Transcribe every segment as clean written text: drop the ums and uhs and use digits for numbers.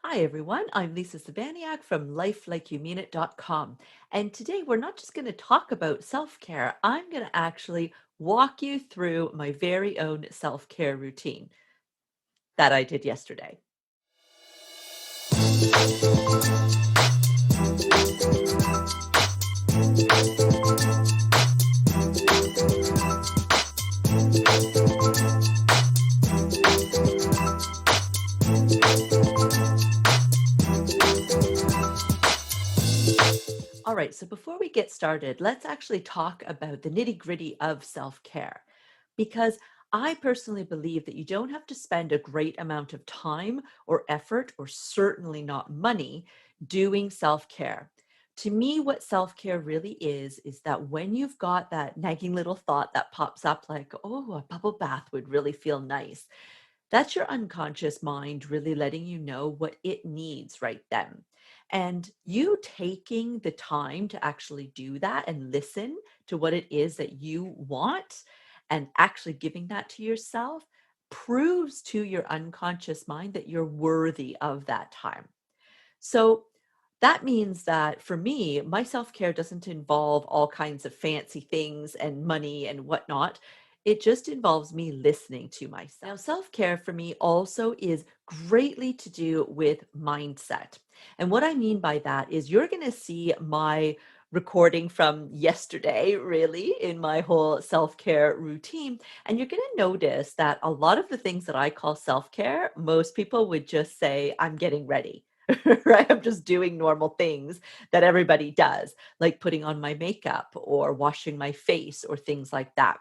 Hi everyone, I'm Lisa Sabaniak from lifelikeyoumeanit.com. And today we're not just going to talk about self-care, I'm going to actually walk you through my very own self-care routine that I did yesterday. All right, so before we get started, let's actually talk about the nitty-gritty of self-care because I personally believe that you don't have to spend a great amount of time or effort, or certainly not money, doing self-care. To me, what self-care really is that when you've got that nagging little thought that pops up like, oh, a bubble bath would really feel nice, that's your unconscious mind really letting you know what it needs right then. And you taking the time to actually do that and listen to what it is that you want and actually giving that to yourself proves to your unconscious mind that you're worthy of that time. So that means that for me, my self care doesn't involve all kinds of fancy things and money and whatnot. It just involves me listening to myself. Now, self care for me also is greatly to do with mindset. And what I mean by that is you're going to see my recording from yesterday, really, in my whole self care routine. And you're going to notice that a lot of the things that I call self care, most people would just say, I'm getting ready. Right? I'm just doing normal things that everybody does, like putting on my makeup or washing my face or things like that.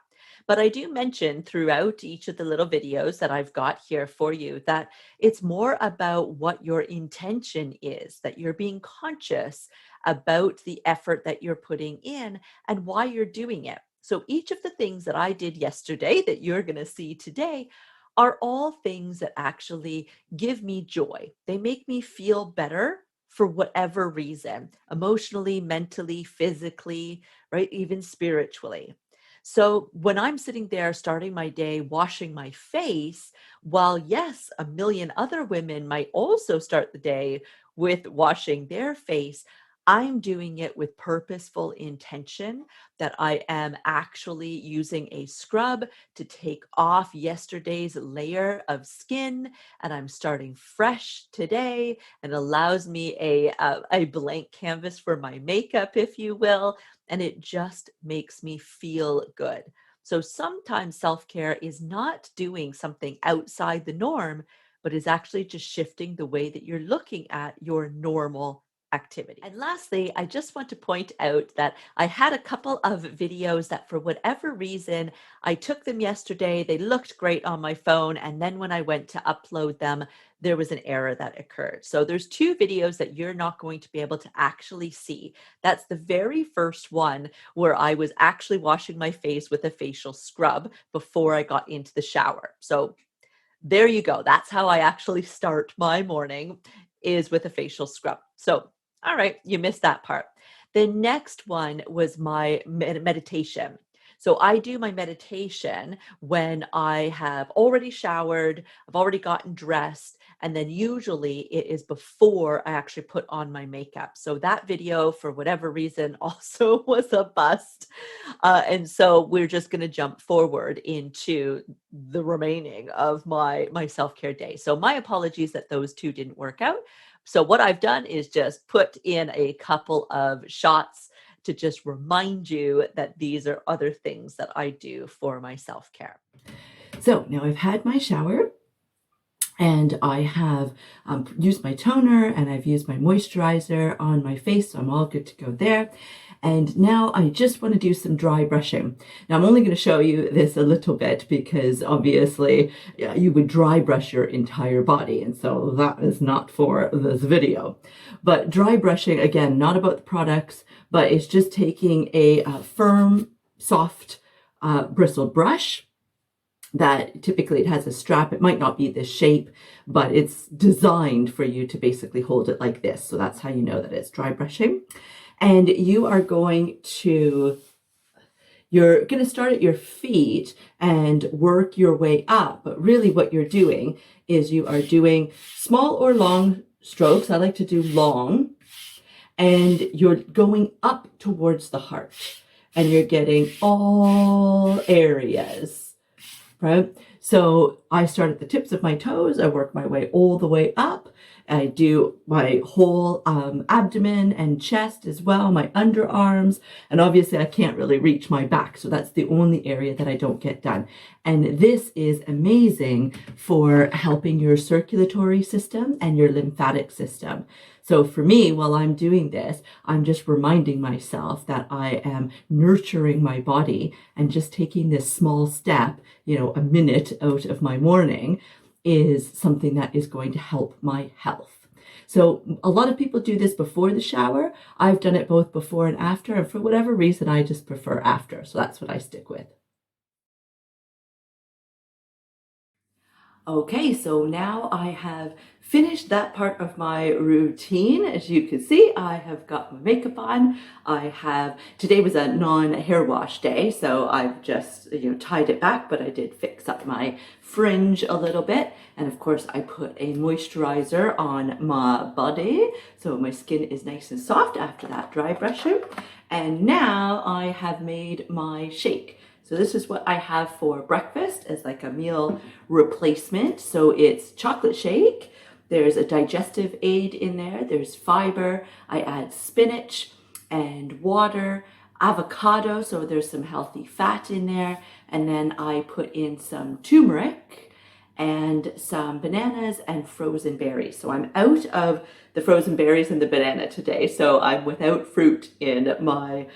But I do mention throughout each of the little videos that I've got here for you that it's more about what your intention is, that you're being conscious about the effort that you're putting in and why you're doing it. So each of the things that I did yesterday that you're going to see today are all things that actually give me joy. They make me feel better for whatever reason, emotionally, mentally, physically, right? Even spiritually. So when I'm sitting there starting my day washing my face, while yes, a million other women might also start the day with washing their face, I'm doing it with purposeful intention that I am actually using a scrub to take off yesterday's layer of skin, and I'm starting fresh today, and allows me a blank canvas for my makeup, if you will, and it just makes me feel good. So sometimes self-care is not doing something outside the norm, but is actually just shifting the way that you're looking at your normal activity. And lastly, I just want to point out that I had a couple of videos that for whatever reason, I took them yesterday. They looked great on my phone. And then when I went to upload them, there was an error that occurred. So there's two videos that you're not going to be able to actually see. That's the very first one where I was actually washing my face with a facial scrub before I got into the shower. So there you go. That's how I actually start my morning, is with a facial scrub. So, all right, you missed that part. The next one was my meditation. So I do my meditation when I have already showered, I've already gotten dressed, and then usually it is before I actually put on my makeup. So that video, for whatever reason, also was a bust. And so we're just going to jump forward into the remaining of my self-care day. So my apologies that those two didn't work out. So what I've done is just put in a couple of shots to just remind you that these are other things that I do for my self-care. So now I've had my shower and I have used my toner and I've used my moisturizer on my face, so I'm all good to go there. And now I just want to do some dry brushing. Now I'm only going to show you this a little bit because obviously you would dry brush your entire body, and so that is not for this video. But dry brushing, again, not about the products, but it's just taking a firm, soft, bristled brush that typically it has a strap. It might not be this shape, but it's designed for you to basically hold it like this. So that's how you know that it's dry brushing. And you're going to start at your feet and work your way up. But really what you're doing is you are doing small or long strokes. I like to do long, and you're going up towards the heart, and you're getting all areas, right? So I start at the tips of my toes, I work my way all the way up. I do my whole abdomen and chest as well, my underarms, and obviously I can't really reach my back, so that's the only area that I don't get done. And this is amazing for helping your circulatory system and your lymphatic system. So for me, while I'm doing this, I'm just reminding myself that I am nurturing my body, and just taking this small step, a minute out of my morning, is something that is going to help my health. So a lot of people do this before the shower. I've done it both before and after, and for whatever reason, I just prefer after. So that's what I stick with. Okay, so now I have finished that part of my routine. As you can see, I have got my makeup on. Today was a non-hair wash day, so I've just, tied it back, but I did fix up my fringe a little bit. And of course, I put a moisturizer on my body, so my skin is nice and soft after that dry brushing. And now I have made my shake. So this is what I have for breakfast as like a meal replacement. So it's chocolate shake. There's a digestive aid in there. There's fiber. I add spinach and water, avocado. So there's some healthy fat in there. And then I put in some turmeric and some bananas and frozen berries. So I'm out of the frozen berries and the banana today. So I'm without fruit in my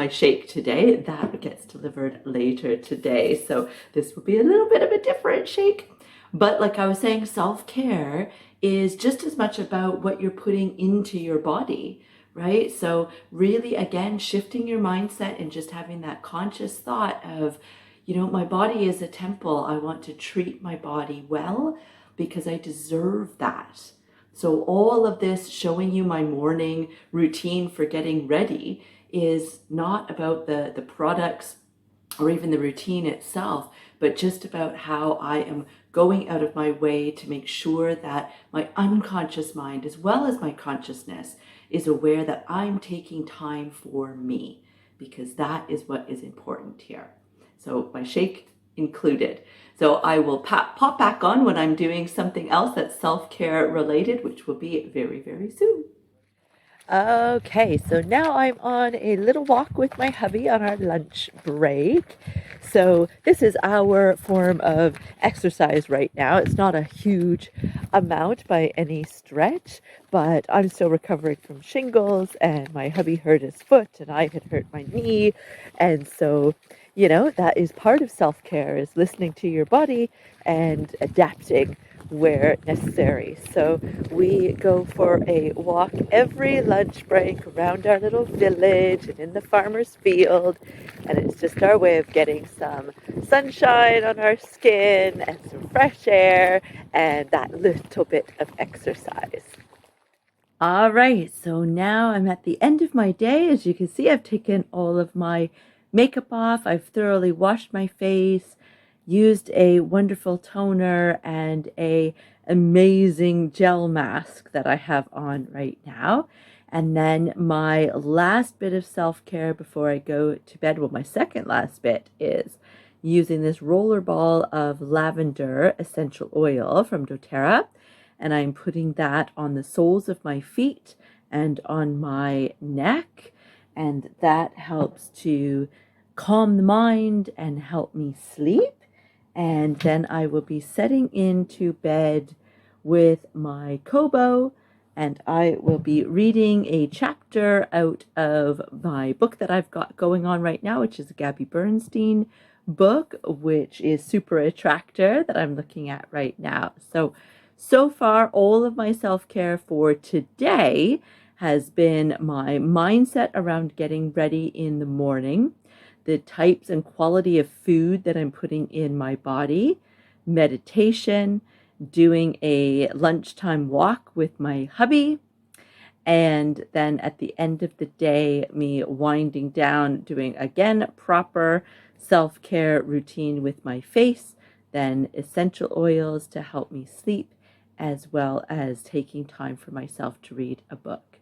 shake today. That gets delivered later today. So this will be a little bit of a different shake. But like I was saying, self-care is just as much about what you're putting into your body, right? So really, again, shifting your mindset and just having that conscious thought of, my body is a temple. I want to treat my body well because I deserve that. So all of this showing you my morning routine for getting ready is not about the products or even the routine itself, but just about how I am going out of my way to make sure that my unconscious mind, as well as my consciousness, is aware that I'm taking time for me, because that is what is important here. So my shake included. So I will pop back on when I'm doing something else that's self-care related, which will be very, very soon. Okay, so now I'm on a little walk with my hubby on our lunch break. So this is our form of exercise right now. It's not a huge amount by any stretch, but I'm still recovering from shingles, and my hubby hurt his foot and I had hurt my knee. And so, that is part of self-care, is listening to your body and adapting where necessary. So we go for a walk every lunch break around our little village and in the farmer's field. And it's just our way of getting some sunshine on our skin and some fresh air and that little bit of exercise. All right, so now I'm at the end of my day. As you can see, I've taken all of my makeup off. I've thoroughly washed my face, used a wonderful toner and a amazing gel mask that I have on right now. And then my last bit of self-care before I go to bed, well, my second last bit, is using this roller ball of lavender essential oil from doTERRA, and I'm putting that on the soles of my feet and on my neck, and that helps to calm the mind and help me sleep. And then I will be setting into bed with my Kobo, and I will be reading a chapter out of my book that I've got going on right now, which is a Gabby Bernstein book, which is Super Attractor, that I'm looking at right now. So far, all of my self-care for today has been my mindset around getting ready in the morning, the types and quality of food that I'm putting in my body, meditation, doing a lunchtime walk with my hubby, and then at the end of the day, me winding down, doing again proper self-care routine with my face, then essential oils to help me sleep, as well as taking time for myself to read a book.